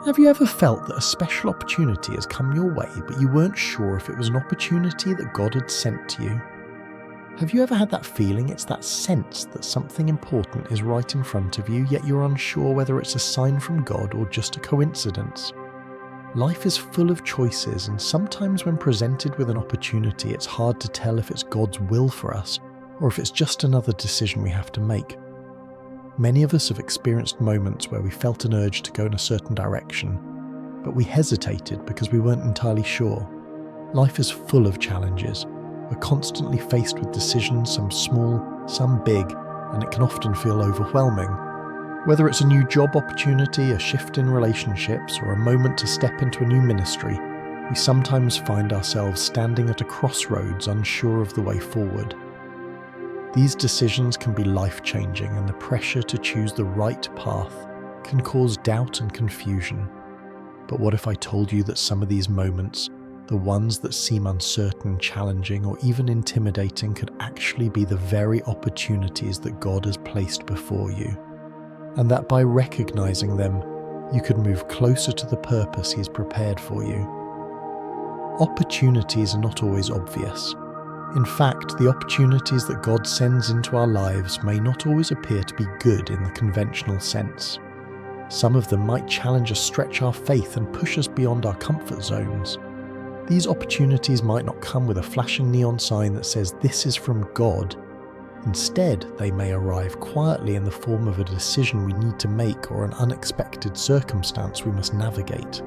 Have you ever felt that a special opportunity has come your way, but you weren't sure if it was an opportunity that God had sent to you? Have you ever had that feeling? It's that sense that something important is right in front of you, yet you're unsure whether it's a sign from God or just a coincidence. Life is full of choices, and sometimes when presented with an opportunity, it's hard to tell if it's God's will for us or if it's just another decision we have to make. Many of us have experienced moments where we felt an urge to go in a certain direction, but we hesitated because we weren't entirely sure. Life is full of challenges. We're constantly faced with decisions, some small, some big, and it can often feel overwhelming. Whether it's a new job opportunity, a shift in relationships, or a moment to step into a new ministry, we sometimes find ourselves standing at a crossroads, unsure of the way forward. These decisions can be life-changing, and the pressure to choose the right path can cause doubt and confusion. But what if I told you that some of these moments, the ones that seem uncertain, challenging, or even intimidating, could actually be the very opportunities that God has placed before you? And that by recognizing them, you could move closer to the purpose He's prepared for you. Opportunities are not always obvious. In fact, the opportunities that God sends into our lives may not always appear to be good in the conventional sense. Some of them might challenge us, stretch our faith, and push us beyond our comfort zones. These opportunities might not come with a flashing neon sign that says this is from God. Instead, they may arrive quietly in the form of a decision we need to make or an unexpected circumstance we must navigate.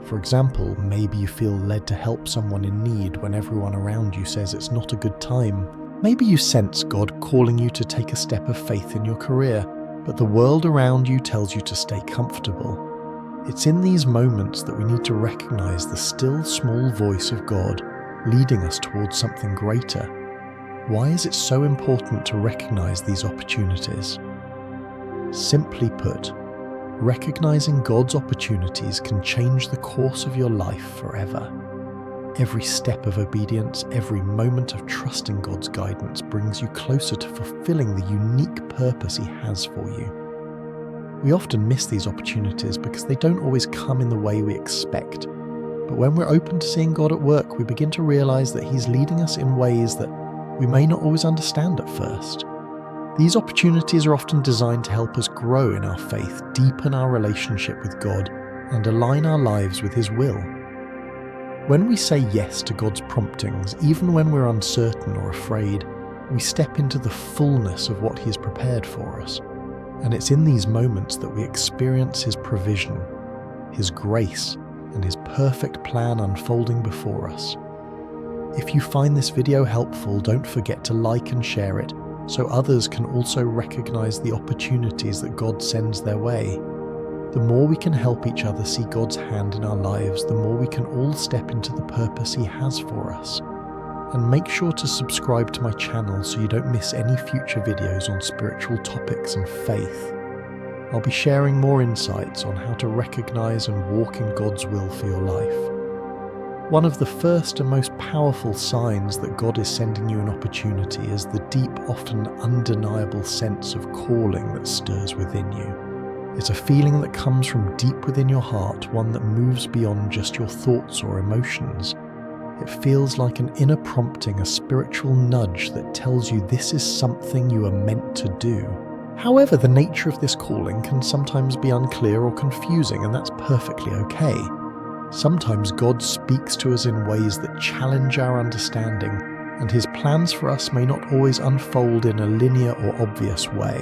For example, maybe you feel led to help someone in need when everyone around you says it's not a good time. Maybe you sense God calling you to take a step of faith in your career, but the world around you tells you to stay comfortable. It's in these moments that we need to recognize the still small voice of God leading us towards something greater. Why is it so important to recognize these opportunities? Simply put, recognizing God's opportunities can change the course of your life forever. Every step of obedience, every moment of trusting God's guidance brings you closer to fulfilling the unique purpose He has for you. We often miss these opportunities because they don't always come in the way we expect. But when we're open to seeing God at work, we begin to realize that He's leading us in ways that we may not always understand at first. These opportunities are often designed to help us grow in our faith, deepen our relationship with God, and align our lives with His will. When we say yes to God's promptings, even when we're uncertain or afraid, we step into the fullness of what He has prepared for us. And it's in these moments that we experience His provision, His grace, and His perfect plan unfolding before us. If you find this video helpful, don't forget to like and share it, so others can also recognize the opportunities that God sends their way. The more we can help each other see God's hand in our lives, the more we can all step into the purpose He has for us. And make sure to subscribe to my channel so you don't miss any future videos on spiritual topics and faith. I'll be sharing more insights on how to recognize and walk in God's will for your life. One of the first and most powerful signs that God is sending you an opportunity is the deep, often undeniable sense of calling that stirs within you. It's a feeling that comes from deep within your heart, one that moves beyond just your thoughts or emotions. It feels like an inner prompting, a spiritual nudge that tells you this is something you are meant to do. However, the nature of this calling can sometimes be unclear or confusing, and that's perfectly okay. Sometimes God speaks to us in ways that challenge our understanding, and His plans for us may not always unfold in a linear or obvious way.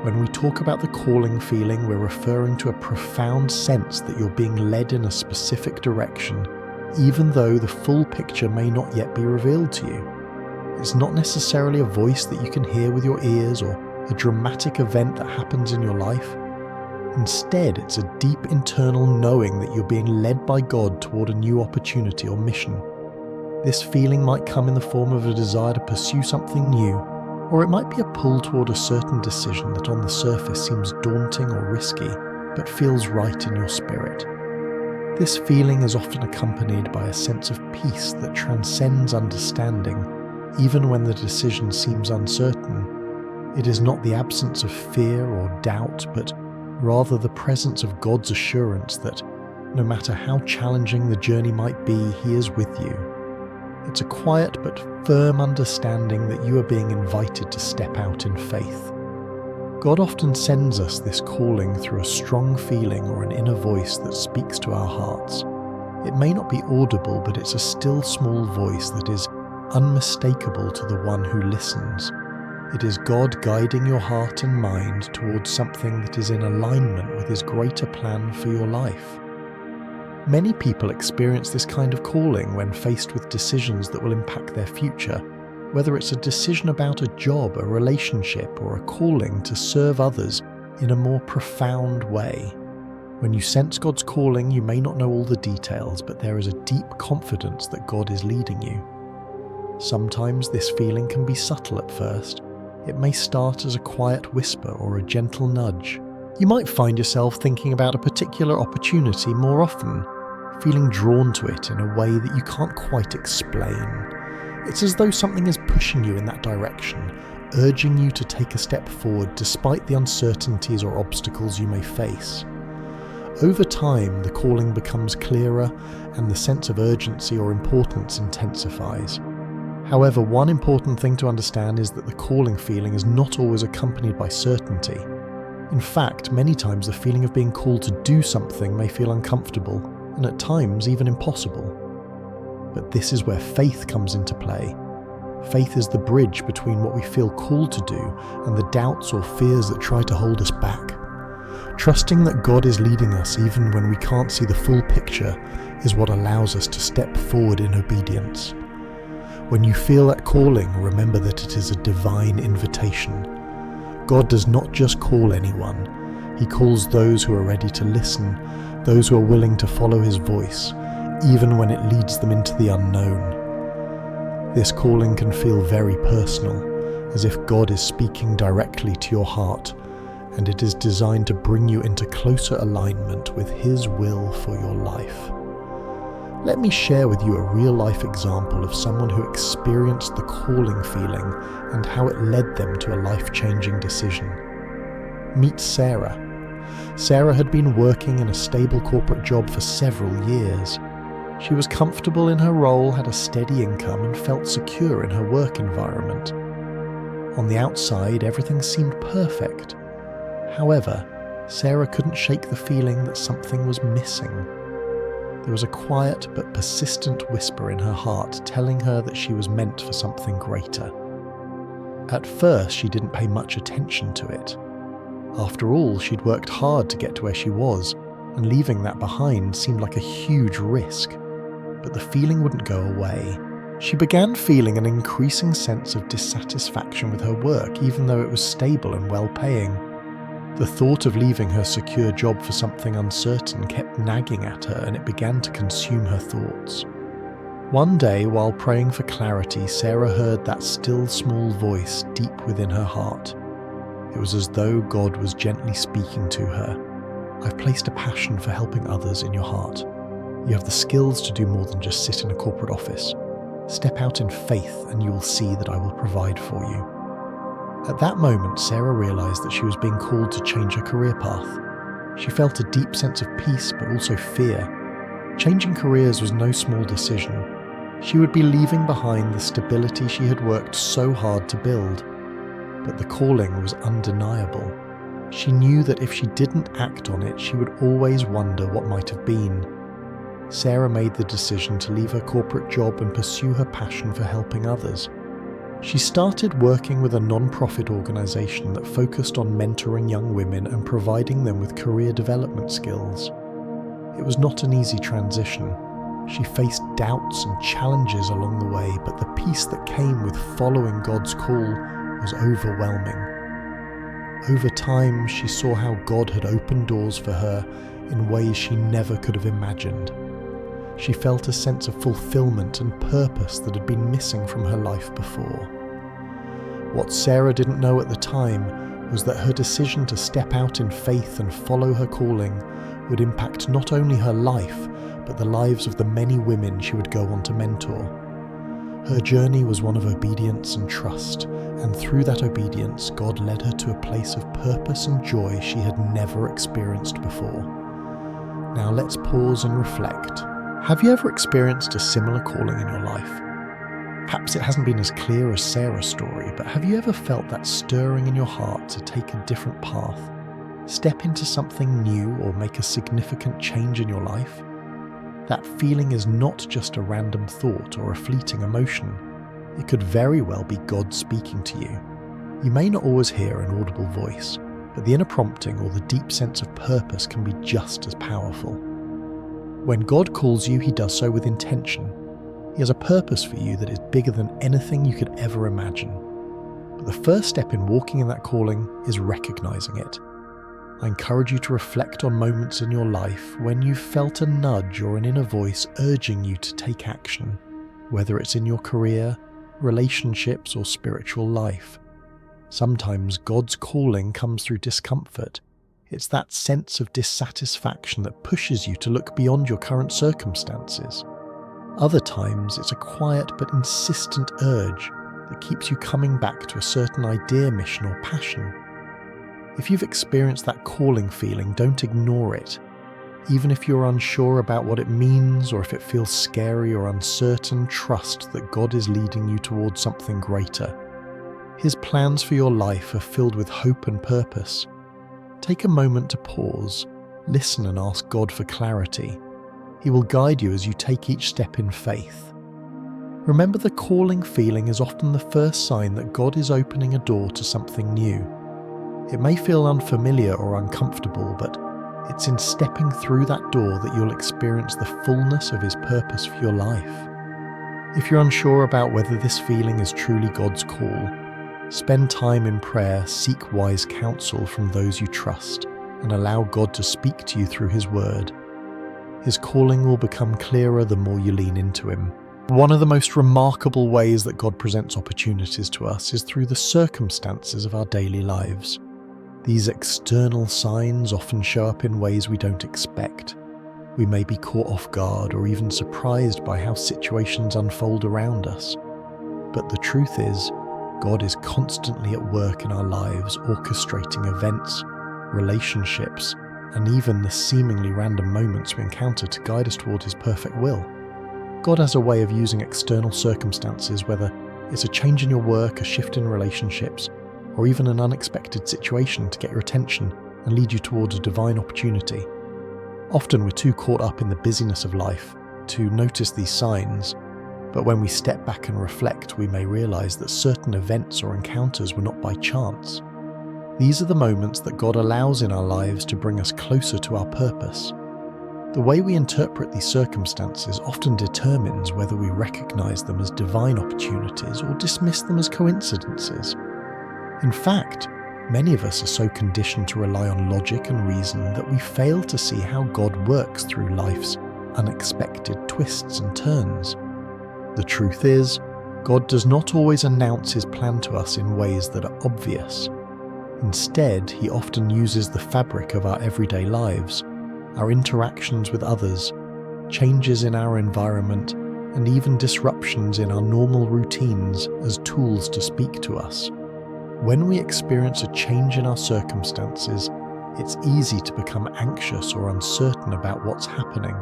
When we talk about the calling feeling, we're referring to a profound sense that you're being led in a specific direction, even though the full picture may not yet be revealed to you. It's not necessarily a voice that you can hear with your ears or a dramatic event that happens in your life. Instead, it's a deep internal knowing that you're being led by God toward a new opportunity or mission. This feeling might come in the form of a desire to pursue something new, or it might be a pull toward a certain decision that on the surface seems daunting or risky, but feels right in your spirit. This feeling is often accompanied by a sense of peace that transcends understanding, even when the decision seems uncertain. It is not the absence of fear or doubt, but rather the presence of God's assurance that no matter how challenging the journey might be, He is with you. It's a quiet but firm understanding that you are being invited to step out in faith. God often sends us this calling through a strong feeling or an inner voice that speaks to our hearts. It may not be audible, but it's a still small voice that is unmistakable to the one who listens. It is God guiding your heart and mind towards something that is in alignment with His greater plan for your life. Many people experience this kind of calling when faced with decisions that will impact their future, whether it's a decision about a job, a relationship, or a calling to serve others in a more profound way. When you sense God's calling, you may not know all the details, but there is a deep confidence that God is leading you. Sometimes this feeling can be subtle at first. It may start as a quiet whisper or a gentle nudge. You might find yourself thinking about a particular opportunity more often, feeling drawn to it in a way that you can't quite explain. It's as though something is pushing you in that direction, urging you to take a step forward despite the uncertainties or obstacles you may face. Over time, the calling becomes clearer and the sense of urgency or importance intensifies. However, one important thing to understand is that the calling feeling is not always accompanied by certainty. In fact, many times the feeling of being called to do something may feel uncomfortable, and at times even impossible. But this is where faith comes into play. Faith is the bridge between what we feel called to do and the doubts or fears that try to hold us back. Trusting that God is leading us even when we can't see the full picture is what allows us to step forward in obedience. When you feel that calling, remember that it is a divine invitation. God does not just call anyone. He calls those who are ready to listen, those who are willing to follow His voice, even when it leads them into the unknown. This calling can feel very personal, as if God is speaking directly to your heart, and it is designed to bring you into closer alignment with His will for your life. Let me share with you a real-life example of someone who experienced the calling feeling and how it led them to a life-changing decision. Meet Sarah. Sarah had been working in a stable corporate job for several years. She was comfortable in her role, had a steady income, and felt secure in her work environment. On the outside, everything seemed perfect. However, Sarah couldn't shake the feeling that something was missing. There was a quiet but persistent whisper in her heart telling her that she was meant for something greater. At first, she didn't pay much attention to it. After all, she'd worked hard to get to where she was, and leaving that behind seemed like a huge risk. But the feeling wouldn't go away. She began feeling an increasing sense of dissatisfaction with her work, even though it was stable and well-paying. The thought of leaving her secure job for something uncertain kept nagging at her, and it began to consume her thoughts. One day, while praying for clarity, Sarah heard that still small voice deep within her heart. It was as though God was gently speaking to her. I've placed a passion for helping others in your heart. You have the skills to do more than just sit in a corporate office. Step out in faith and you will see that I will provide for you. At that moment, Sarah realized that she was being called to change her career path. She felt a deep sense of peace, but also fear. Changing careers was no small decision. She would be leaving behind the stability she had worked so hard to build. But the calling was undeniable. She knew that if she didn't act on it, she would always wonder what might have been. Sarah made the decision to leave her corporate job and pursue her passion for helping others. She started working with a non-profit organization that focused on mentoring young women and providing them with career development skills. It was not an easy transition. She faced doubts and challenges along the way, but the peace that came with following God's call was overwhelming. Over time, she saw how God had opened doors for her in ways she never could have imagined. She felt a sense of fulfillment and purpose that had been missing from her life before. What Sarah didn't know at the time was that her decision to step out in faith and follow her calling would impact not only her life, but the lives of the many women she would go on to mentor. Her journey was one of obedience and trust, and through that obedience, God led her to a place of purpose and joy she had never experienced before. Now let's pause and reflect. Have you ever experienced a similar calling in your life? Perhaps it hasn't been as clear as Sarah's story, but have you ever felt that stirring in your heart to take a different path, step into something new, or make a significant change in your life? That feeling is not just a random thought or a fleeting emotion. It could very well be God speaking to you. You may not always hear an audible voice, but the inner prompting or the deep sense of purpose can be just as powerful. When God calls you, He does so with intention. He has a purpose for you that is bigger than anything you could ever imagine. But the first step in walking in that calling is recognizing it. I encourage you to reflect on moments in your life when you've felt a nudge or an inner voice urging you to take action, whether it's in your career, relationships, or spiritual life. Sometimes God's calling comes through discomfort. It's that sense of dissatisfaction that pushes you to look beyond your current circumstances. Other times, it's a quiet but insistent urge that keeps you coming back to a certain idea, mission, or passion. If you've experienced that calling feeling, don't ignore it. Even if you're unsure about what it means or if it feels scary or uncertain, trust that God is leading you towards something greater. His plans for your life are filled with hope and purpose. Take a moment to pause, listen and ask God for clarity. He will guide you as you take each step in faith. Remember, the calling feeling is often the first sign that God is opening a door to something new. It may feel unfamiliar or uncomfortable, but it's in stepping through that door that you'll experience the fullness of His purpose for your life. If you're unsure about whether this feeling is truly God's call, spend time in prayer, seek wise counsel from those you trust, and allow God to speak to you through His word. His calling will become clearer the more you lean into Him. One of the most remarkable ways that God presents opportunities to us is through the circumstances of our daily lives. These external signs often show up in ways we don't expect. We may be caught off guard or even surprised by how situations unfold around us. But the truth is, God is constantly at work in our lives, orchestrating events, relationships, and even the seemingly random moments we encounter to guide us toward His perfect will. God has a way of using external circumstances, whether it's a change in your work, a shift in relationships, or even an unexpected situation, to get your attention and lead you towards a divine opportunity. Often we're too caught up in the busyness of life to notice these signs, but when we step back and reflect, we may realize that certain events or encounters were not by chance. These are the moments that God allows in our lives to bring us closer to our purpose. The way we interpret these circumstances often determines whether we recognize them as divine opportunities or dismiss them as coincidences. In fact, many of us are so conditioned to rely on logic and reason that we fail to see how God works through life's unexpected twists and turns. The truth is, God does not always announce His plan to us in ways that are obvious. Instead, He often uses the fabric of our everyday lives, our interactions with others, changes in our environment, and even disruptions in our normal routines as tools to speak to us. When we experience a change in our circumstances, it's easy to become anxious or uncertain about what's happening.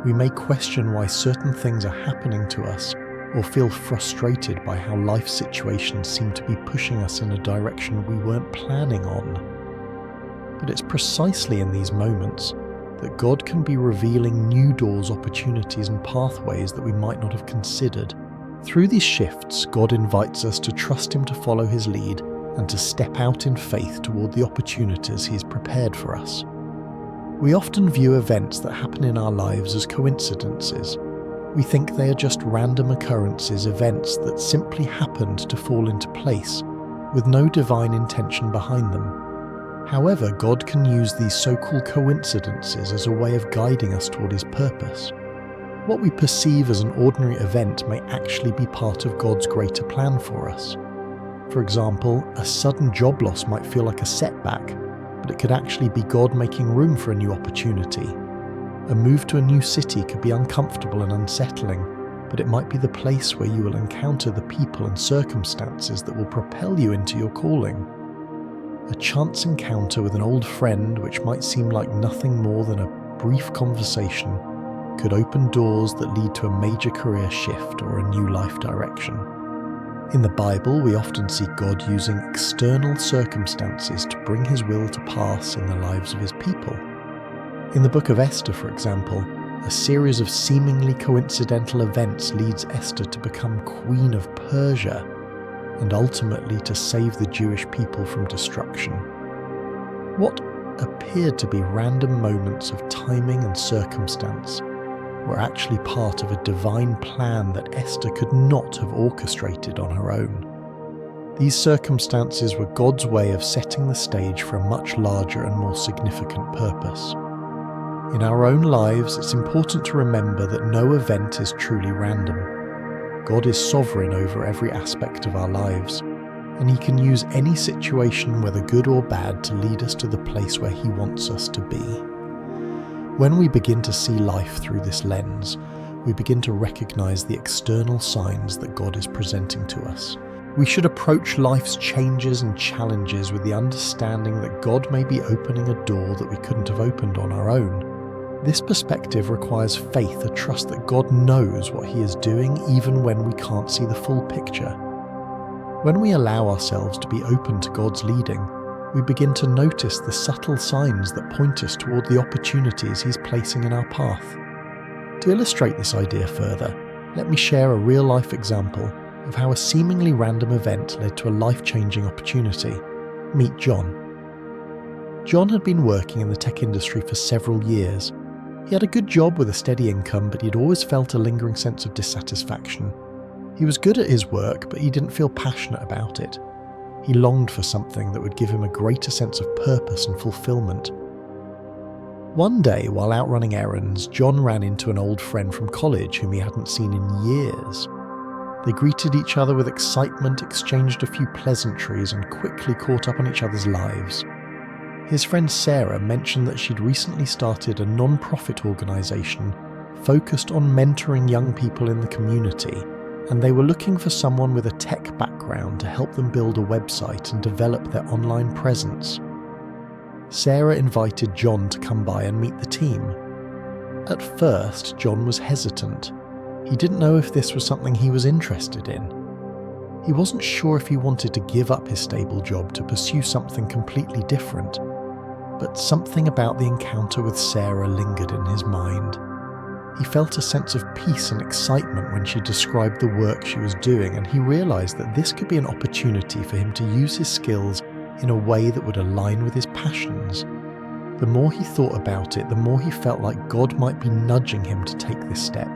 We may question why certain things are happening to us, or feel frustrated by how life situations seem to be pushing us in a direction we weren't planning on. But it's precisely in these moments that God can be revealing new doors, opportunities, and pathways that we might not have considered. Through these shifts, God invites us to trust Him to follow His lead and to step out in faith toward the opportunities He's prepared for us. We often view events that happen in our lives as coincidences. We think they are just random occurrences, events that simply happened to fall into place, with no divine intention behind them. However, God can use these so-called coincidences as a way of guiding us toward His purpose. What we perceive as an ordinary event may actually be part of God's greater plan for us. For example, a sudden job loss might feel like a setback, but it could actually be God making room for a new opportunity. A move to a new city could be uncomfortable and unsettling, but it might be the place where you will encounter the people and circumstances that will propel you into your calling. A chance encounter with an old friend, which might seem like nothing more than a brief conversation, could open doors that lead to a major career shift or a new life direction. In the Bible, we often see God using external circumstances to bring his will to pass in the lives of his people. In the book of Esther, for example, a series of seemingly coincidental events leads Esther to become Queen of Persia and ultimately to save the Jewish people from destruction. What appeared to be random moments of timing and circumstance were actually part of a divine plan that Esther could not have orchestrated on her own. These circumstances were God's way of setting the stage for a much larger and more significant purpose. In our own lives, it's important to remember that no event is truly random. God is sovereign over every aspect of our lives, and he can use any situation, whether good or bad, to lead us to the place where he wants us to be. When we begin to see life through this lens, we begin to recognize the external signs that God is presenting to us. We should approach life's changes and challenges with the understanding that God may be opening a door that we couldn't have opened on our own. This perspective requires faith, a trust that God knows what he is doing even when we can't see the full picture. When we allow ourselves to be open to God's leading, we begin to notice the subtle signs that point us toward the opportunities he's placing in our path. To illustrate this idea further, let me share a real-life example of how a seemingly random event led to a life-changing opportunity. Meet John. John had been working in the tech industry for several years. He had a good job with a steady income, but he'd always felt a lingering sense of dissatisfaction. He was good at his work, but he didn't feel passionate about it. He longed for something that would give him a greater sense of purpose and fulfillment. One day, while out running errands, John ran into an old friend from college whom he hadn't seen in years. They greeted each other with excitement, exchanged a few pleasantries, and quickly caught up on each other's lives. His friend Sarah mentioned that she'd recently started a non-profit organisation focused on mentoring young people in the community, and they were looking for someone with a tech background to help them build a website and develop their online presence. Sarah invited John to come by and meet the team. At first, John was hesitant. He didn't know if this was something he was interested in. He wasn't sure if he wanted to give up his stable job to pursue something completely different, but something about the encounter with Sarah lingered in his mind. He felt a sense of peace and excitement when she described the work she was doing, and he realized that this could be an opportunity for him to use his skills in a way that would align with his passions. The more he thought about it, the more he felt like God might be nudging him to take this step.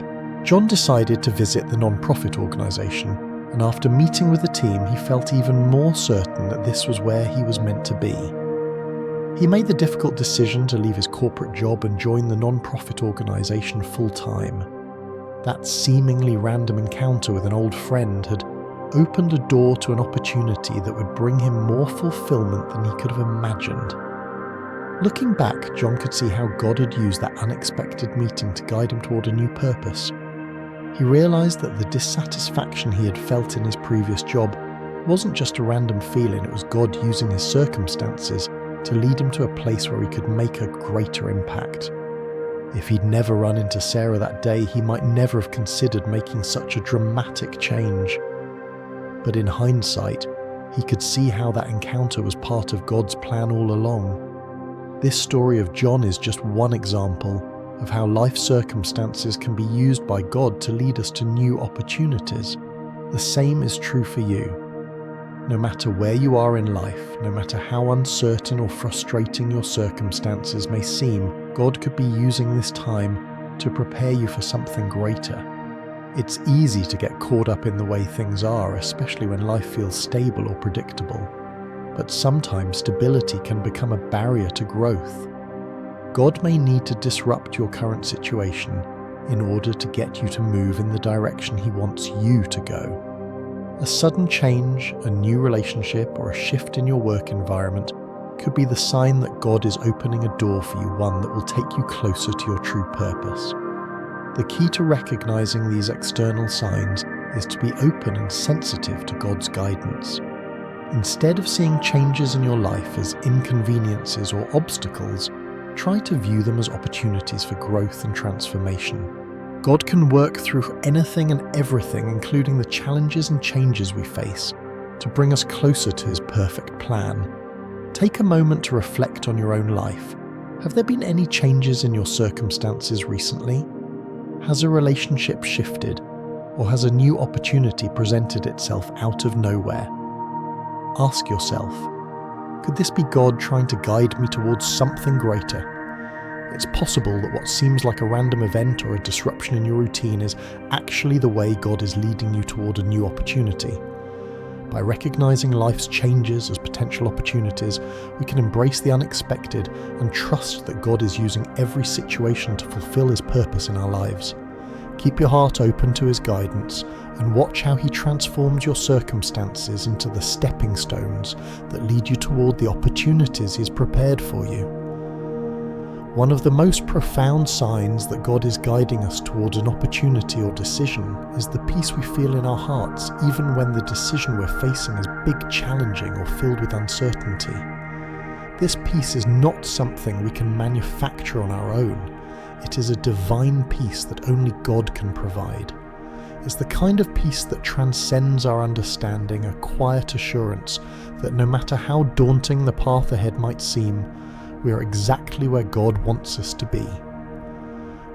John decided to visit the non-profit organisation, and after meeting with the team, he felt even more certain that this was where he was meant to be. He made the difficult decision to leave his corporate job and join the non-profit organisation full-time. That seemingly random encounter with an old friend had opened a door to an opportunity that would bring him more fulfillment than he could have imagined. Looking back, John could see how God had used that unexpected meeting to guide him toward a new purpose. He realised that the dissatisfaction he had felt in his previous job wasn't just a random feeling, it was God using his circumstances to lead him to a place where he could make a greater impact. If he'd never run into Sarah that day, he might never have considered making such a dramatic change. But in hindsight, he could see how that encounter was part of God's plan all along. This story of John is just one example of how life circumstances can be used by God to lead us to new opportunities. The same is true for you. No matter where you are in life, no matter how uncertain or frustrating your circumstances may seem, God could be using this time to prepare you for something greater. It's easy to get caught up in the way things are, especially when life feels stable or predictable. But sometimes stability can become a barrier to growth. God may need to disrupt your current situation in order to get you to move in the direction he wants you to go. A sudden change, a new relationship, or a shift in your work environment could be the sign that God is opening a door for you, one that will take you closer to your true purpose. The key to recognizing these external signs is to be open and sensitive to God's guidance. Instead of seeing changes in your life as inconveniences or obstacles, try to view them as opportunities for growth and transformation. God can work through anything and everything, including the challenges and changes we face, to bring us closer to His perfect plan. Take a moment to reflect on your own life. Have there been any changes in your circumstances recently? Has a relationship shifted, or has a new opportunity presented itself out of nowhere? Ask yourself, could this be God trying to guide me towards something greater? It's possible that what seems like a random event or a disruption in your routine is actually the way God is leading you toward a new opportunity. By recognizing life's changes as potential opportunities, we can embrace the unexpected and trust that God is using every situation to fulfill His purpose in our lives. Keep your heart open to His guidance and watch how He transforms your circumstances into the stepping stones that lead you toward the opportunities He's prepared for you. One of the most profound signs that God is guiding us towards an opportunity or decision is the peace we feel in our hearts, even when the decision we're facing is big, challenging, or filled with uncertainty. This peace is not something we can manufacture on our own. It is a divine peace that only God can provide. It's the kind of peace that transcends our understanding, a quiet assurance that no matter how daunting the path ahead might seem, we are exactly where God wants us to be.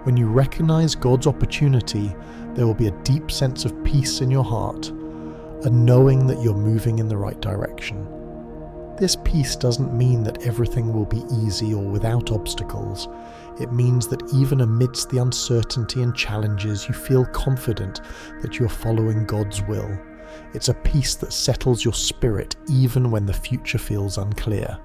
When you recognize God's opportunity, there will be a deep sense of peace in your heart, a knowing that you're moving in the right direction. This peace doesn't mean that everything will be easy or without obstacles. It means that even amidst the uncertainty and challenges, you feel confident that you're following God's will. It's a peace that settles your spirit even when the future feels unclear.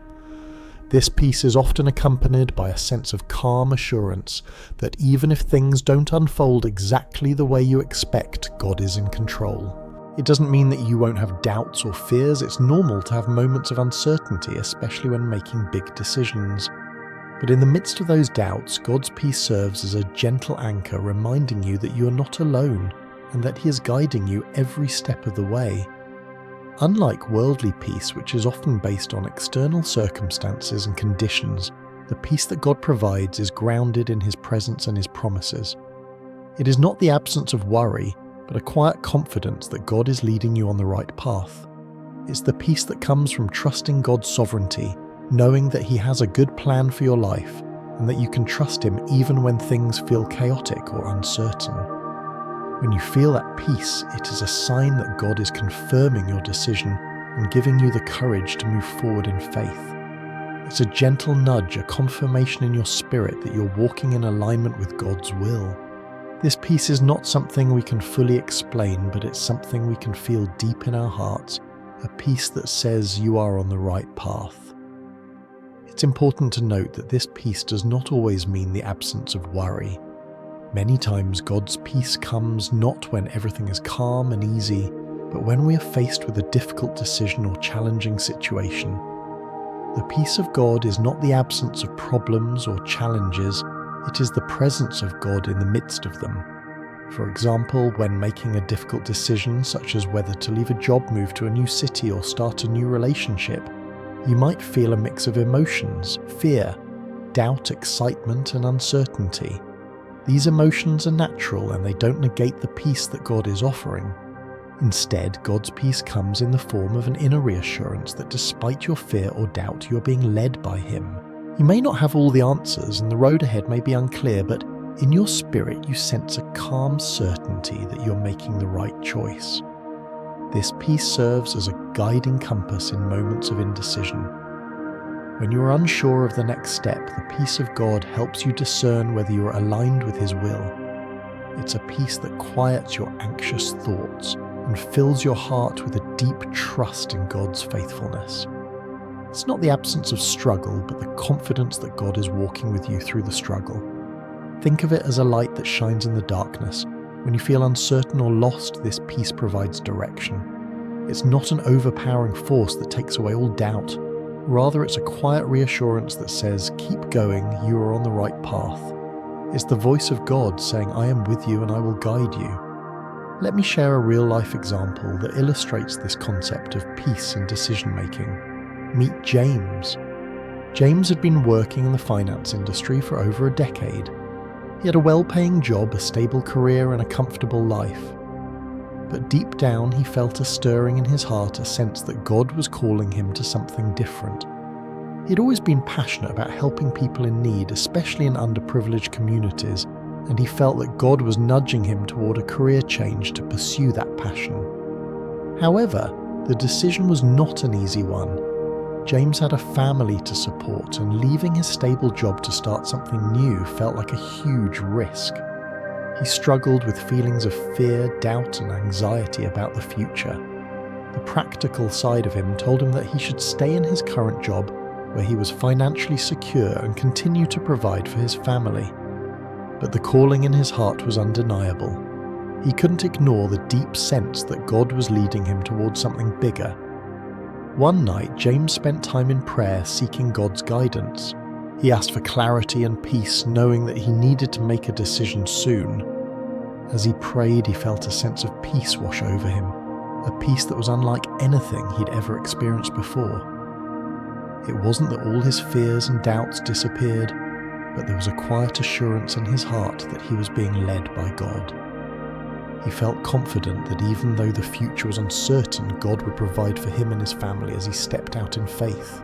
This peace is often accompanied by a sense of calm assurance that even if things don't unfold exactly the way you expect, God is in control. It doesn't mean that you won't have doubts or fears. It's normal to have moments of uncertainty, especially when making big decisions. But in the midst of those doubts, God's peace serves as a gentle anchor, reminding you that you are not alone and that He is guiding you every step of the way. Unlike worldly peace, which is often based on external circumstances and conditions, the peace that God provides is grounded in His presence and His promises. It is not the absence of worry, but a quiet confidence that God is leading you on the right path. It's the peace that comes from trusting God's sovereignty, knowing that He has a good plan for your life, and that you can trust Him even when things feel chaotic or uncertain. When you feel at peace, it is a sign that God is confirming your decision and giving you the courage to move forward in faith. It's a gentle nudge, a confirmation in your spirit that you're walking in alignment with God's will. This peace is not something we can fully explain, but it's something we can feel deep in our hearts, a peace that says you are on the right path. It's important to note that this peace does not always mean the absence of worry. Many times God's peace comes not when everything is calm and easy, but when we are faced with a difficult decision or challenging situation. The peace of God is not the absence of problems or challenges, it is the presence of God in the midst of them. For example, when making a difficult decision such as whether to leave a job, move to a new city, or start a new relationship, you might feel a mix of emotions, fear, doubt, excitement, and uncertainty. These emotions are natural and they don't negate the peace that God is offering. Instead, God's peace comes in the form of an inner reassurance that despite your fear or doubt, you are being led by Him. You may not have all the answers and the road ahead may be unclear, but in your spirit you sense a calm certainty that you're making the right choice. This peace serves as a guiding compass in moments of indecision. When you are unsure of the next step, the peace of God helps you discern whether you are aligned with His will. It's a peace that quiets your anxious thoughts and fills your heart with a deep trust in God's faithfulness. It's not the absence of struggle, but the confidence that God is walking with you through the struggle. Think of it as a light that shines in the darkness. When you feel uncertain or lost, this peace provides direction. It's not an overpowering force that takes away all doubt. Rather, it's a quiet reassurance that says, keep going, you are on the right path. It's the voice of God saying, "I am with you and I will guide you." Let me share a real-life example that illustrates this concept of peace in decision-making. Meet James. James had been working in the finance industry for over a decade. He had a well-paying job, a stable career, and a comfortable life. But deep down, he felt a stirring in his heart, a sense that God was calling him to something different. He'd always been passionate about helping people in need, especially in underprivileged communities, and he felt that God was nudging him toward a career change to pursue that passion. However, the decision was not an easy one. James had a family to support, and leaving his stable job to start something new felt like a huge risk. He struggled with feelings of fear, doubt, and anxiety about the future. The practical side of him told him that he should stay in his current job, where he was financially secure and continue to provide for his family. But the calling in his heart was undeniable. He couldn't ignore the deep sense that God was leading him towards something bigger. One night, James spent time in prayer seeking God's guidance. He asked for clarity and peace, knowing that he needed to make a decision soon. As he prayed, he felt a sense of peace wash over him, a peace that was unlike anything he'd ever experienced before. It wasn't that all his fears and doubts disappeared, but there was a quiet assurance in his heart that he was being led by God. He felt confident that even though the future was uncertain, God would provide for him and his family as he stepped out in faith.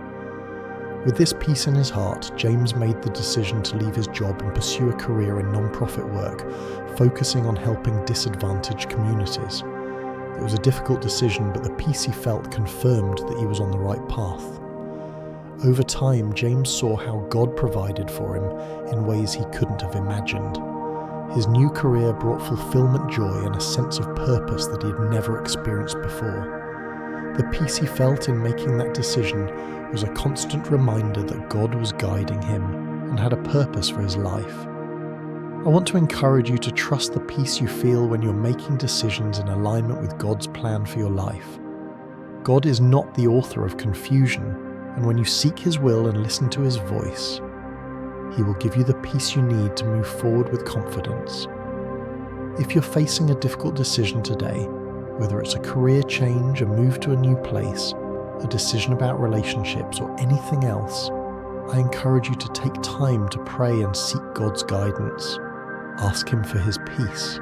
With this peace in his heart, James made the decision to leave his job and pursue a career in non-profit work, focusing on helping disadvantaged communities. It was a difficult decision, but the peace he felt confirmed that he was on the right path. Over time, James saw how God provided for him in ways he couldn't have imagined. His new career brought fulfillment, joy, and a sense of purpose that he had never experienced before. The peace he felt in making that decision was a constant reminder that God was guiding him and had a purpose for his life. I want to encourage you to trust the peace you feel when you're making decisions in alignment with God's plan for your life. God is not the author of confusion, and when you seek His will and listen to His voice, He will give you the peace you need to move forward with confidence. If you're facing a difficult decision today, whether it's a career change, a move to a new place, a decision about relationships, or anything else, I encourage you to take time to pray and seek God's guidance. Ask Him for His peace.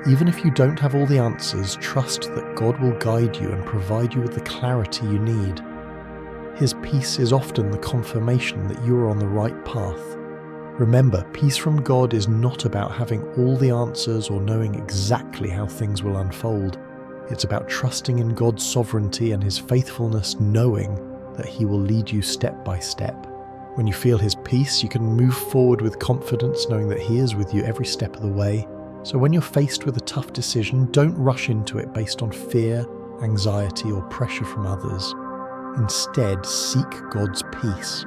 Even if you don't have all the answers, trust that God will guide you and provide you with the clarity you need. His peace is often the confirmation that you are on the right path. Remember, peace from God is not about having all the answers or knowing exactly how things will unfold. It's about trusting in God's sovereignty and His faithfulness, knowing that He will lead you step by step. When you feel His peace, you can move forward with confidence, knowing that He is with you every step of the way. So when you're faced with a tough decision, don't rush into it based on fear, anxiety, or pressure from others. Instead, seek God's peace.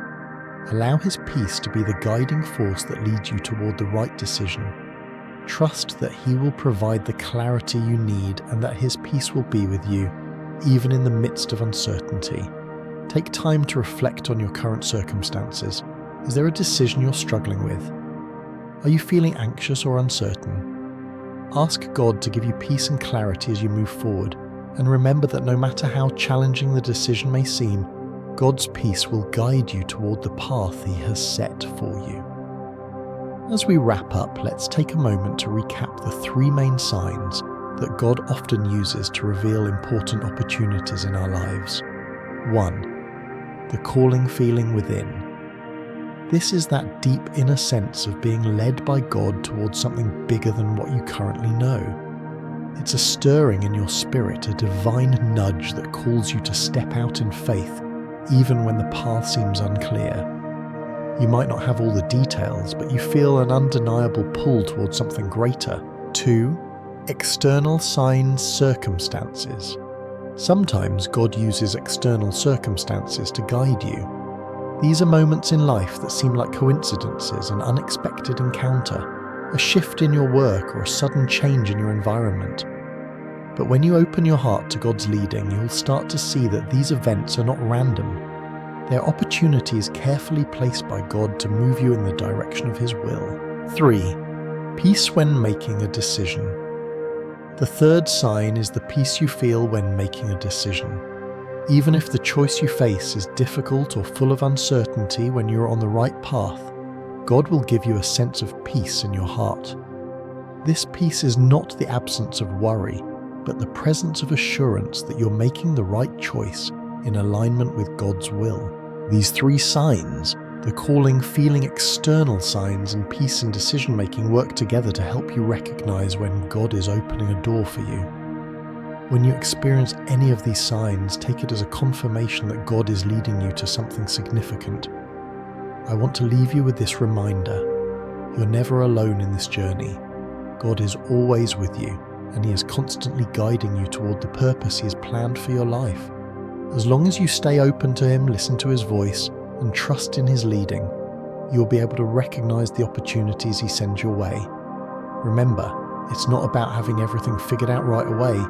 Allow His peace to be the guiding force that leads you toward the right decision. Trust that He will provide the clarity you need and that His peace will be with you, even in the midst of uncertainty. Take time to reflect on your current circumstances. Is there a decision you're struggling with? Are you feeling anxious or uncertain? Ask God to give you peace and clarity as you move forward, and remember that no matter how challenging the decision may seem, God's peace will guide you toward the path He has set for you. As we wrap up, let's take a moment to recap the three main signs that God often uses to reveal important opportunities in our lives. 1. The calling feeling within. This is that deep inner sense of being led by God towards something bigger than what you currently know. It's a stirring in your spirit, a divine nudge that calls you to step out in faith, even when the path seems unclear. You might not have all the details, but you feel an undeniable pull towards something greater. 2. External signs, circumstances. Sometimes God uses external circumstances to guide you. These are moments in life that seem like coincidences, an unexpected encounter, a shift in your work, or a sudden change in your environment. But when you open your heart to God's leading, you'll start to see that these events are not random. They're opportunities carefully placed by God to move you in the direction of His will. 3. Peace when making a decision. The third sign is the peace you feel when making a decision. Even if the choice you face is difficult or full of uncertainty when you're on the right path, God will give you a sense of peace in your heart. This peace is not the absence of worry, but the presence of assurance that you're making the right choice in alignment with God's will. These 3 signs, the calling, feeling, external signs, and peace in decision-making work together to help you recognize when God is opening a door for you. When you experience any of these signs, take it as a confirmation that God is leading you to something significant. I want to leave you with this reminder: you're never alone in this journey. God is always with you, and He is constantly guiding you toward the purpose He has planned for your life. As long as you stay open to Him, listen to His voice, and trust in His leading, you'll be able to recognize the opportunities He sends your way. Remember, it's not about having everything figured out right away.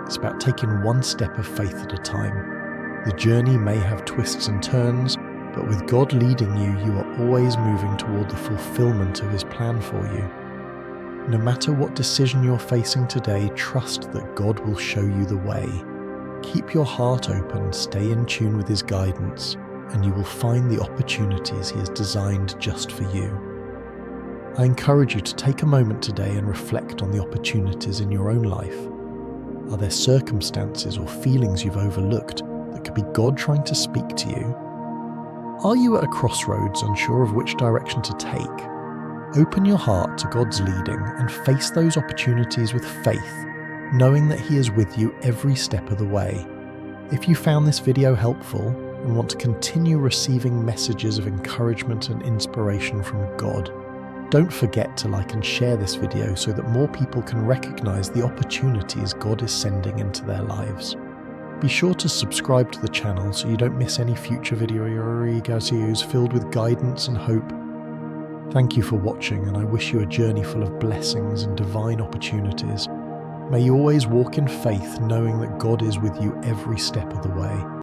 It's about taking one step of faith at a time. The journey may have twists and turns, but with God leading you, you are always moving toward the fulfillment of His plan for you. No matter what decision you're facing today, trust that God will show you the way. Keep your heart open, stay in tune with His guidance, and you will find the opportunities He has designed just for you. I encourage you to take a moment today and reflect on the opportunities in your own life. Are there circumstances or feelings you've overlooked that could be God trying to speak to you? Are you at a crossroads, unsure of which direction to take? Open your heart to God's leading and face those opportunities with faith, knowing that He is with you every step of the way. If you found this video helpful and want to continue receiving messages of encouragement and inspiration from God, don't forget to like and share this video so that more people can recognize the opportunities God is sending into their lives. Be sure to subscribe to the channel so you don't miss any future videos filled with guidance and hope. Thank you for watching, and I wish you a journey full of blessings and divine opportunities. May you always walk in faith, knowing that God is with you every step of the way.